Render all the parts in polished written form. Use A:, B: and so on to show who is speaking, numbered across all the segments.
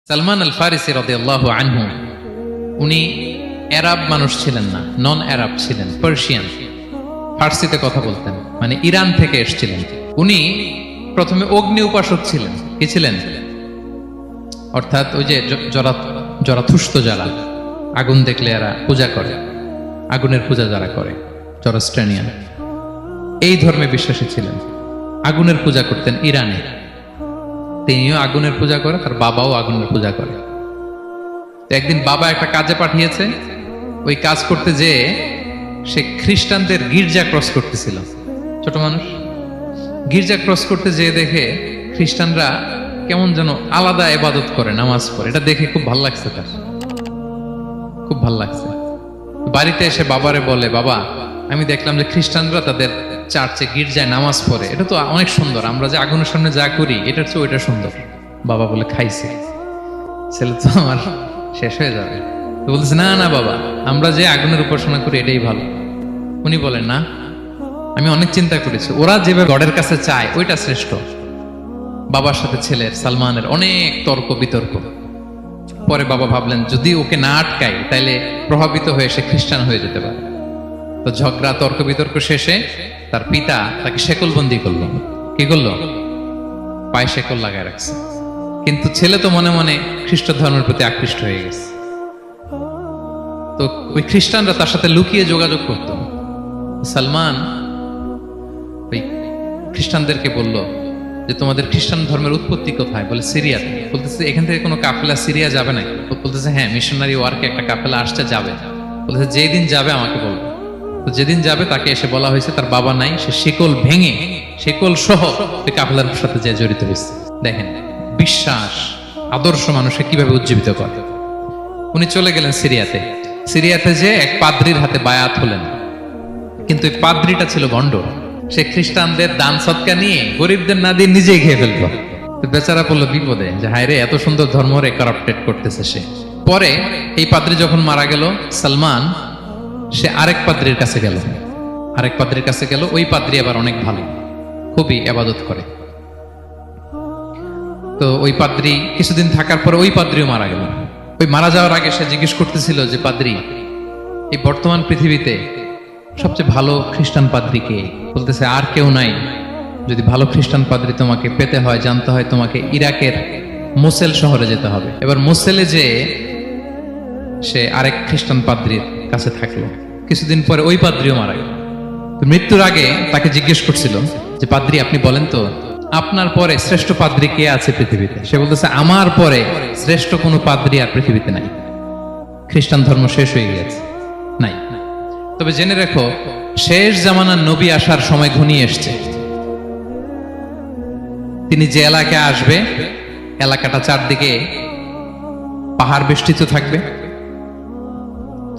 A: সালমান আল ফারিসি রাদিয়াল্লাহু আনহু উনি আরব মানুষ ছিলেন না, নন আরব ছিলেন, পার্সিয়ান। ফার্সিতে কথা বলতেন, মানে ইরান থেকে এসেছিলেন। উনি প্রথমে অগ্নি উপাসক ছিলেন। কি ছিলেন? অর্থাৎ ওই যে জরাথুষ্ট যারা আগুন দেখলে এরা পূজা করে, আগুনের পূজা যারা করে, জরস্ট্রেনিয়ান, এই ধর্মে বিশ্বাসী ছিলেন। আগুনের পূজা করতেন ইরানে। তিনিও আগুনের পূজা করে, তার বাবাও আগুনের পূজা করে। একদিন বাবা একটা কাজে পাঠিয়েছে, ওই কাজ করতে যেয়ে সে খ্রিস্টানদের গির্জা ক্রস করতেছিল। ছোট মানুষ গির্জা ক্রস করতে যেয়ে দেখে খ্রিস্টানরা কেমন যেন আলাদা ইবাদত করে, নামাজ পড়ে। এটা দেখে খুব ভাল লাগছে, তার খুব ভাল লাগছে। বাড়িতে এসে বাবারে বলে, বাবা আমি দেখলাম যে খ্রিস্টানরা তাদের চার্চে গির্জায় নামাজ পড়ে, এটা তো অনেক সুন্দর, আমরা যে আগুনের সামনে যা করি এটার চেয়ে ওইটা সুন্দর। বাবা বলে, খাইছে, ছেলে তো আমার শেষ হয়ে যাবে। তো বলতেছে, না না বাবা, আমরা যে আগুনের উপাসনা করি এটাই ভালো। উনি বলেন, না, আমি অনেক চিন্তা করেছি, ওরা যেভাবে গডের কাছে চায় ওইটা শ্রেষ্ঠ। বাবার সাথে ছেলের, সালমানের অনেক তর্ক বিতর্ক। পরে বাবা ভাবলেন, যদি ওকে না আটকাই তাইলে প্রভাবিত হয়ে সে খ্রিস্টান হয়ে যেতে পারে। তো ঝগড়া তর্ক বিতর্ক শেষে তার পিতা তাকে শেকলবন্দি করলো। কি করলো? পায়ে শেকল লাগায় রাখছে। কিন্তু ছেলে তো মনে মনে খ্রিস্ট ধর্মের প্রতি আকৃষ্ট হয়ে গেছে। তো ওই খ্রিস্টানরা তার সাথে লুকিয়ে যোগাযোগ করত। সালমান ওই খ্রিস্টানদেরকে বলল যে, তোমাদের খ্রিস্টান ধর্মের উৎপত্তি কোথায়? বলে, সিরিয়াতে। বলতেছে, এখান থেকে কোনো কাফেলা সিরিয়া যাবে না? বলতেছে, হ্যাঁ, মিশনারি ওয়ার্কে একটা কাফেলা আসতে যাবে। বলতেছে, যেদিন যাবে আমাকে বলবে। তো যেদিন যাবে তাকে এসে বলা হয়েছে তার বাবা নাই, সে শিকল ভেঙে, শিকল সহ ওই কাফেলার সাথে যে জড়িত হয়েছে। দেখেন বিশ্বাস, আদর্শ মানুষকে কিভাবে উজ্জীবিত করে। উনি চলে গেলেন সিরিয়াতে। সিরিয়াতে যে এক পাদ্রির হাতে বায়াত হলেন, কিন্তু ওই পাদ্রিটা ছিল ভণ্ড। সে খ্রিস্টানদের দান সৎকা নিয়ে গরিবদের না দিয়ে নিজেই খেয়ে ফেলতো। তো বেচারা পড়লো বিপদে, যে হায় রে, এত সুন্দর ধর্ম রে কারাপ্টেড করতেছে সে। পরে এই পাদ্রি যখন মারা গেল, সালমান সে আরেক পাদ্রির কাছে গেল। আরেক পাদ্রির কাছে গেল। ওই পাদ্রি আবার অনেক ভালো, খুবই ইবাদত করে। তো ওই পাদ্রি কিছুদিন থাকার পরে ওই পাদ্রিও মারা গেল। ওই মারা যাওয়ার আগে সে জিজ্ঞেস করতেছিল যে, পাদ্রি, এই বর্তমান পৃথিবীতে সবচেয়ে ভালো খ্রিস্টান পাদ্রি কে? বলতেছে, আর কেউ নাই। যদি ভালো খ্রিস্টান পাদ্রি তোমাকে পেতে হয়, জানতে হয়, তোমাকে ইরাকের মোসেল শহরে যেতে হবে। এবার মোসেলে যে সে আরেক খ্রিস্টান পাদ্রির কাছে থাকলো। কিছুদিন পরে ওই পাদ্রিও মারা গেল। তো মৃত্যুর আগে তাকে জিজ্ঞেস করছিল যে, পাদ্রি আপনি বলেন তো, আপনার পরে শ্রেষ্ঠ পাদ্রি কে আছে পৃথিবীতে? সে বলতেছে, আমার পরে শ্রেষ্ঠ কোনো পাদ্রি আর পৃথিবীতে নাই। খ্রিস্টান ধর্ম শেষ হয়ে গেছে, নাই। তবে জেনে রেখো, শেষ জামানার নবী আসার সময় ঘনিয়ে এসছে। তিনি যে এলাকায় আসবে, এলাকাটা চারদিকে পাহাড় বেষ্টিত থাকবে।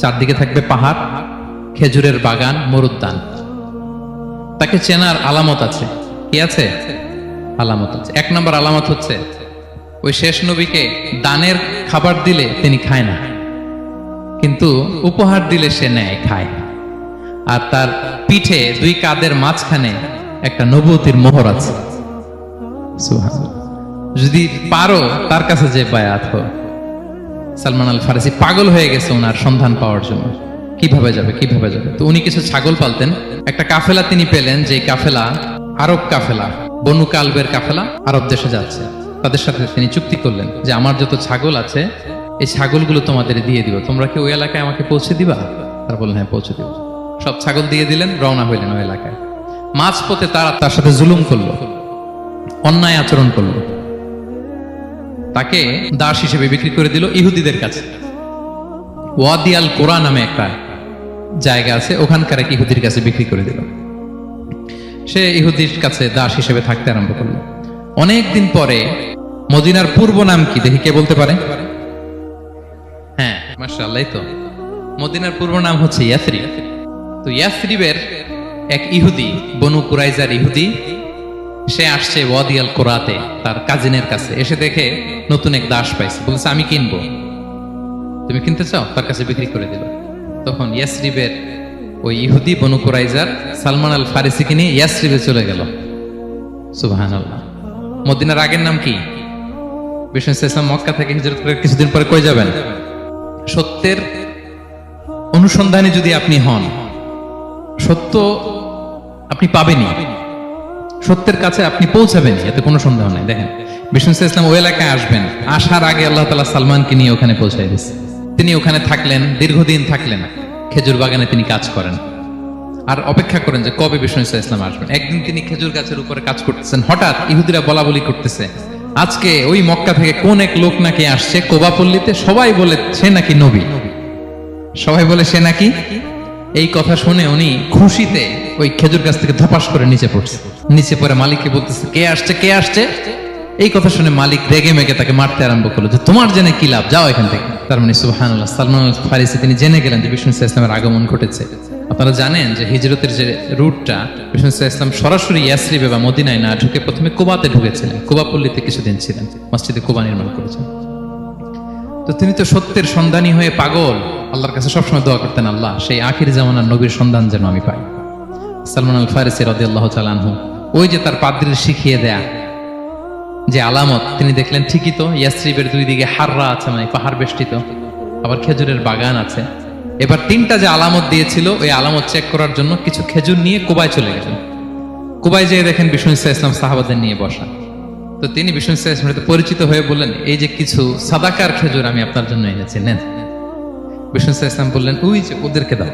A: চারদিকে থাকবে পাহাড়, খেজুরের বাগান, মরুদ্যান। তাকে চেনার আলামত আছে। কি আছে? আলামত আছে। এক নম্বর আলামত হচ্ছে, ওই শেষ নবীকে দানের খাবার দিলে তিনি খায় না, কিন্তু উপহার দিলে সে নেয়, খায়। আর তার পিঠে দুই কাঁধের মাঝখানে একটা নবুয়তির মোহর আছে। সুবহানাল্লাহ। যদি পারো তার কাছে যে বায়াত হো। সালমান আল ফারিসি পাগল হয়ে গেছে ওনার সন্ধান পাওয়ার জন্য। কিভাবে যাবে, কিভাবে যাবে? তো উনি কিছু ছাগল পালতেন। একটা কাফেলা তিনি পেলেন, যে কাফেলা আরব কাফেলা, বনু কালবের কাফেলা, আরব দেশে যাচ্ছে। তাদের সাথে তিনি চুক্তি করলেন যে, আমার যত ছাগল আছে এই ছাগলগুলো তোমাদের দিয়ে দিব, তোমরা কি ওই এলাকায় আমাকে পৌঁছে দিবা? তারা বললেন, হ্যাঁ, পৌঁছে দিব। সব ছাগল দিয়ে দিলেন, রওনা হইলেন ওই এলাকায়। মাঝপথে তারা তার সাথে জুলুম করলো, অন্যায় আচরণ করলো। তাকে দাস হিসেবে বিক্রি করে দিল ইহুদিদের কাছে। ওয়াদি আল কোরআন নামে একটা জায়গা আছে, ওখানকার এক ইহুদির কাছে বিক্রি করে দিল। সে ইহুদির কাছে দাস হিসেবে থাকতে আরম্ভ করলো। অনেকদিন পরে, মদিনার পূর্ব নাম কি দেখি, কে বলতে পারে? হ্যাঁ, মাশাআল্লাহ, তো মদিনার পূর্ব নাম হচ্ছে ইয়াসরিব। তো ইয়াসরিবের এক ইহুদি, বনু কুরাইজার ইহুদি, সে আসছে ওয়াদি আল কোরাতে তার কাজিনের কাছে। এসে দেখে নতুন এক দাস পাইছে, বলছে, আমি কিনবো, তুমি কিনতে চাও? তার কাছে বিক্রি করে দিল। তখন ইয়াসরিবের ওই ইহুদি, বনু কুরাইজার, সালমান আল ফারিসিকে নিয়ে ইয়াসরিবে চলে গেল। সুবহানাল্লাহ। মদিনার আগের নাম কি? বিষ্ণু ইসলাম মক্কা থেকে হিজরত করে কিছুদিন পরে কই যাবেন? সত্যের অনুসন্ধানে যদি আপনি হন, সত্য আপনি পাবেনই, সত্যের কাছে আপনি পৌঁছাবেন, এতে কোনো সন্দেহ নাই। দেখেন বিষ্ণু ইসলাম ওই এলাকায় আসবেন, আসার আগে আল্লাহ তাআলা সালমানকে নিয়ে ওখানে পৌঁছায় দিয়েছে। তিনি ওখানে থাকলেন, দীর্ঘদিন থাকলেন, খেজুর বাগানে তিনি কাজ করেন আর অপেক্ষা করেন যে কবে বিষ্ণু ইসলাম আসবেন। একদিন তিনি খেজুর গাছের উপরে কাজ করতেছেন, হঠাৎ ইহুদিরা বলা বলি করতেছে আজকে ওই মক্কা থেকে কোন এক লোক নাকি আসছে কোবা পল্লীতে, সবাই বলে সে নাকি নবী, সবাই বলে সে নাকি। এই কথা শুনে উনি খুশিতে ওই খেজুর গাছ থেকে ধপাস করে নিচে পড়ছে। নিচে পড়ে মালিককে বলতেছে কে আসছে, কে আসছে। এই কথা শুনে মালিক রেগে মেগে তাকে মারতে আরম্ভ করলো যে তোমার জেনে কি লাভ, যাও এখান থেকে। তার মানে সুবহানাল্লাহ, সালমান আল ফারিসি তিনি জেনে গেলেন যে বিষ্ণু ইসলামের আগমন ঘটেছে। আপনারা জানেন যে হিজরতের যে রুটটা, বিষ্ণু ইসলাম সরাসরি ইয়াসরিবে বা মদিনায় না ঢুকে প্রথমে কুবাতে ঢুকেছিলেন, কুবা পল্লীতে কিছুদিন ছিলেন, মসজিদে কুবা নির্মাণ করেছেন। তো তিনি তো সত্যের সন্ধানী হয়ে পাগল, আল্লাহর কাছে সবসময় দোয়া করতেন, আল্লাহ সেই আখির জামানার নবীর সন্ধান যেন আমি পাই। সালমান আল ফারিসি রাদিয়াল্লাহু তাআলা আনহু, ওই যে তার পাদ্রীর শিখিয়ে দেয়া যে আলামত, তিনি দেখলেন ঠিকই তো ইয়াসরিবের দুই দিকে হাররা আছে, মানে পাহাড় বেষ্টিত, আবার খেজুরের বাগান আছে। এবার তিনটা যে আলামত দিয়েছিল ওই আলামত চেক করার জন্য কিছু খেজুর নিয়ে কুবায় চলে গেলেন। কুবায় যেয়ে দেখেন বিষ্ণু ইসলাম সাহাবাদের নিয়ে বসা। তো তিনি বিষ্ণু ইসলামের সাথে পরিচিত হয়ে বললেন এই যে কিছু সাদাকার খেজুর আমি আপনার জন্য এনেছি, নেন। বিষ্ণু ইসলাম বললেন ওই যে ওদেরকে দাও,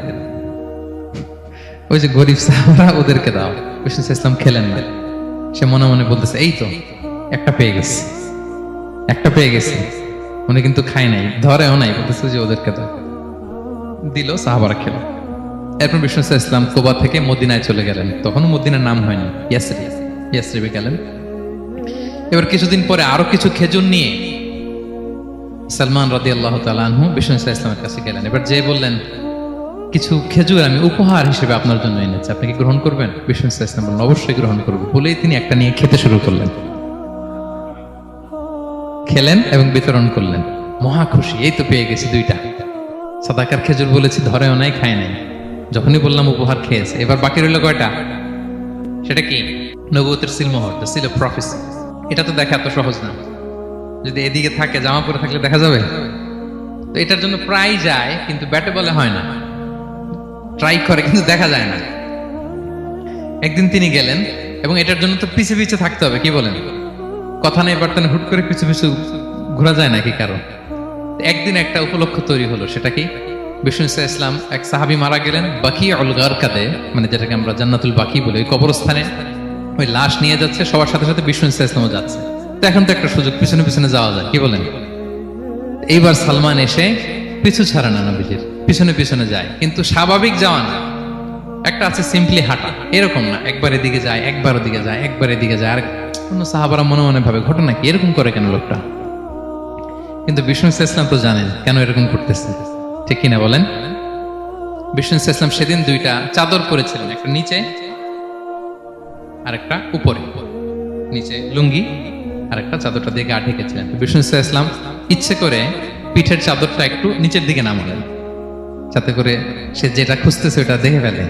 A: ওই যে গরিব সাহাবারা ওদেরকে দাও। বিষ্ণু ইসলাম খেলেন না, সে মনে মনে বলতেছে এই তো একটা পেয়ে গেছে, একটা পেয়ে গেছে। উনি কিন্তু খায় নাই, ধরেও নাই, বলতেছে যে ওদেরকে দাও। দিল, সাহাবারা খেল। এরপর বিষ্ণু ইসলাম কুবা থেকে মদিনায় চলে গেলেন, তখন মদিনার নাম হয়নি, ইয়াসরিবে গেলেন। এবার কিছুদিন পরে আরো কিছু খেজুর নিয়ে সালমান রাদিয়াল্লাহু তাআলা আনহু বিষ্ণু ইসলামের কাছে গেলেন। এবার যে বললেন কিছু খেজুর আমি উপহার হিসেবে আপনার জন্য এনেছি, আপনি কি গ্রহণ করবেন? বিষ্ণু ইসলাম বললেন অবশ্যই গ্রহণ করব। বলেই তিনি একটা নিয়ে খেতে শুরু করলেন, খেলেন এবং বিতরণ করলেন। মহা খুশি, এই তো পেয়ে গেছি দুইটা সাদাকার খেজুর, বলেছি ধরেও নাই, খায় নাই, যখনই বললাম উপহার খেয়েছে। এবার বাকি রইল কয়টা? সেটা কি? নবুয়তের সিলমোহর, দ্য সিল অফ প্রফেসি। এটা তো দেখা এত সহজ না, যদি এদিকে থাকে, জামা পরে থাকলে দেখা যাবে। তো এটার জন্য প্রায় যায়, কিন্তু ব্যাটে বলে হয় না, ট্রাই করে কিন্তু দেখা যায় না। একদিন তিনি গেলেন এবং এটার জন্য তো পিছে পিছে থাকতে হবে, কি বলেন? কথা নেই বার্তা নেই, হুট করে পিছু পিছু ঘোরা যায় নাকি কারণ? একদিন একটা উপলক্ষ তৈরি হলো, সেটা কি? বিষ্ণু ইসলাম এক সাহাবী মারা গেলেন বাকিউল গারকাদে, মানে যেটাকে আমরা জান্নাতুল বাকি বলি, ওই কবরস্থানে ওই লাশ নিয়ে যাচ্ছে, সবার সাথে সাথে বিষ্ণু ইসলামও যাচ্ছে। তো এখন তো একটা সুযোগ, পিছনে পিছনে যাওয়া যায়, কি বলেন? এইবার সালমান এসে পিছু ছাড়ে না, নবীজির পিছনে পিছনে যায়, কিন্তু স্বাভাবিক যাওয়া না, একটা আছে সিম্পলি হাঁটা, এরকম না, একবার এদিকে যায়, একবার ওদিকে যায়, একবার এদিকে যায়। আর কোন সাহাবারা মনে মনে ভাবে ঘটনা কি, এরকম করে কেন লোকটা? কিন্তু বিষ্ণু ইসলাম তো জানেন কেন এরকম করতেছে, ঠিক কিনা বলেন? বিষ্ণু ইসলাম সেদিন দুইটা চাদর পরেছিলেন, একটা নিচে আর একটা উপরে, নিচে লুঙ্গি আর একটা চাদরটা দিয়ে গা ঢেকেছিলেন। বিষ্ণু ইসলাম ইচ্ছে করে পিঠের চাদরটা একটু নিচের দিকে নামালেন, যাতে করে সে যেটা খুঁজতেছে ওটা দেখে ফেলে।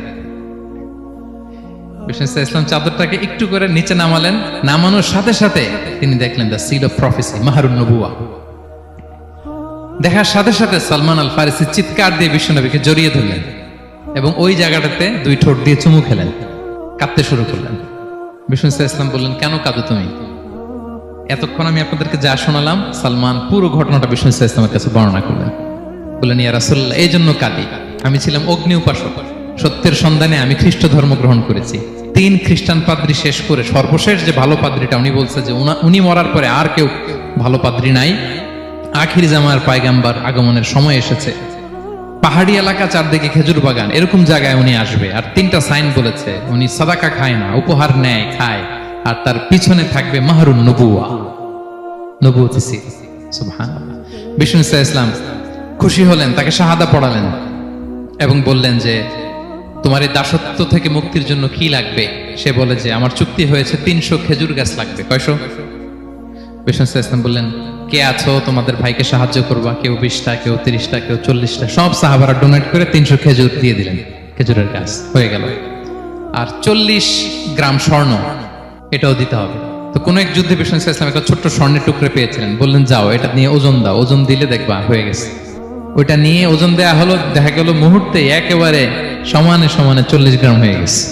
A: বিষ্ণু ইসলাম চাদরটাকে একটু করে নিচে নামালেন, নামানোর সাথে সাথে তিনি দেখলেন দ্য সিল অফ প্রফেসি, মাহরুন নবুয়া। দেখার সাথে সাথে সালমান আল ফারিসি চিৎকার দিয়ে বিশ্বনবীকে জড়িয়ে ধরলেন এবং ওই জায়গাটাতে দুই ঠোঁট দিয়ে চুমু খেলেন, কাঁদতে শুরু করলেন। বিষ্ণু ইসলাম বললেন কেন কাঁদো তুমি? এতক্ষণ আমি আপনাদেরকে যা শোনালাম, সালমান পুরো ঘটনাটা বিষ্ণু ইসলামের কাছে বর্ণনা করলেন। বললেন ইয়া রাসূলুল্লাহ, এই জন্য কাঁদি, আমি ছিলাম অগ্নি উপাসক, সত্যের সন্ধানে আমি খ্রিস্ট ধর্ম গ্রহণ করেছি। 3 খ্রিস্টান পাদ্রী শেষ করে সর্বশেষ যে ভালো পাদ্রীটা, উনি বলছে যে উনি মরার পরে আর কেউ ভালো পাদ্রী নাই, আখির জামার পায়গাম্বার আগমনের সময় এসেছে। পাহাড়ি এলাকা, চারদিকে খেজুর বাগান, এরকম জায়গায় উনি আসবে। আর 3টা সাইন বলেছে, উনি সাদাকা খায় না, উপহার নেয়, খায়, আর তার পিছনে থাকবে মাহরুন নবুয়া, নবুয়তি সিল। সুবহানাল্লাহ। বিষ্ণু ইসলাম খুশি হলেন, তাকে শাহাদা পড়ালেন এবং বললেন যে তোমার এই দাসত্ব থেকে মুক্তির জন্য কি লাগবে? সে বলে যে আমার চুক্তি হয়েছে 300 খেজুর গাছ লাগবে। কয়শো? বিষ্ণু ইসলাম বললেন কে আছো তোমাদের ভাইকে সাহায্য করবা? কেউ 20টা, কেউ 30টা, কেউ 40টা। সব সাহাবারা ডোনেট করে 300 খেজুর দিয়ে দিলেন, খেজুরের গাছ হয়ে গেল। আর 40 গ্রাম স্বর্ণ, এটাও দিতে হবে। তো কোন এক যুদ্ধে বিষ্ণু ইসলাম একটা ছোট্ট স্বর্ণের টুকরে পেয়েছিলেন, বললেন যাও এটা নিয়ে ওজন দাও, ওজন দিলে দেখবা হয়ে গেছে। ওইটা নিয়ে ওজন দেয়া হলো, দেখা গেল মুহূর্তে একেবারে সমানে সমানে 40 গ্রাম হয়ে গেছে।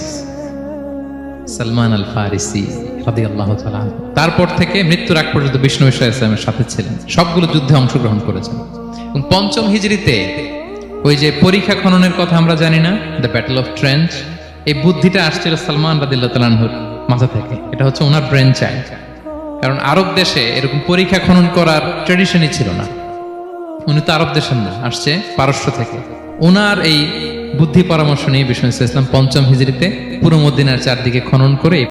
A: সালমান আল ফারিসি রাদিয়াল্লাহু তাআলা আনহু তারপর থেকে মৃত্যুর আগ পর্যন্ত বিষ্ণু ইসলামের সাথে ছিলেন, সবগুলো যুদ্ধে অংশগ্রহণ করেছেন। এবং 5ম হিজরিতে ওই যে পরীক্ষা খননের কথা আমরা জানি না, দ্য ব্যাটল অফ ট্রেঞ্চ, এই বুদ্ধিটা আসছিল সালমান রাদিয়াল্লাহু তাআলা আনহুর মাথা থেকে। এটা হচ্ছে ওনার ব্রেন চাইল্ড। কারণ আরব দেশে এরকম পরীক্ষা খনন করার ট্রেডিশনই ছিল না। উনি তো আরব দেশের না, আসছে পারস্য থেকে। ওনার এই বুদ্ধি পরামর্শ নিয়ে বিষ্ণু ইসলাম 5ম হিজরিতে পুরো মদিনার চারদিকে খনন করে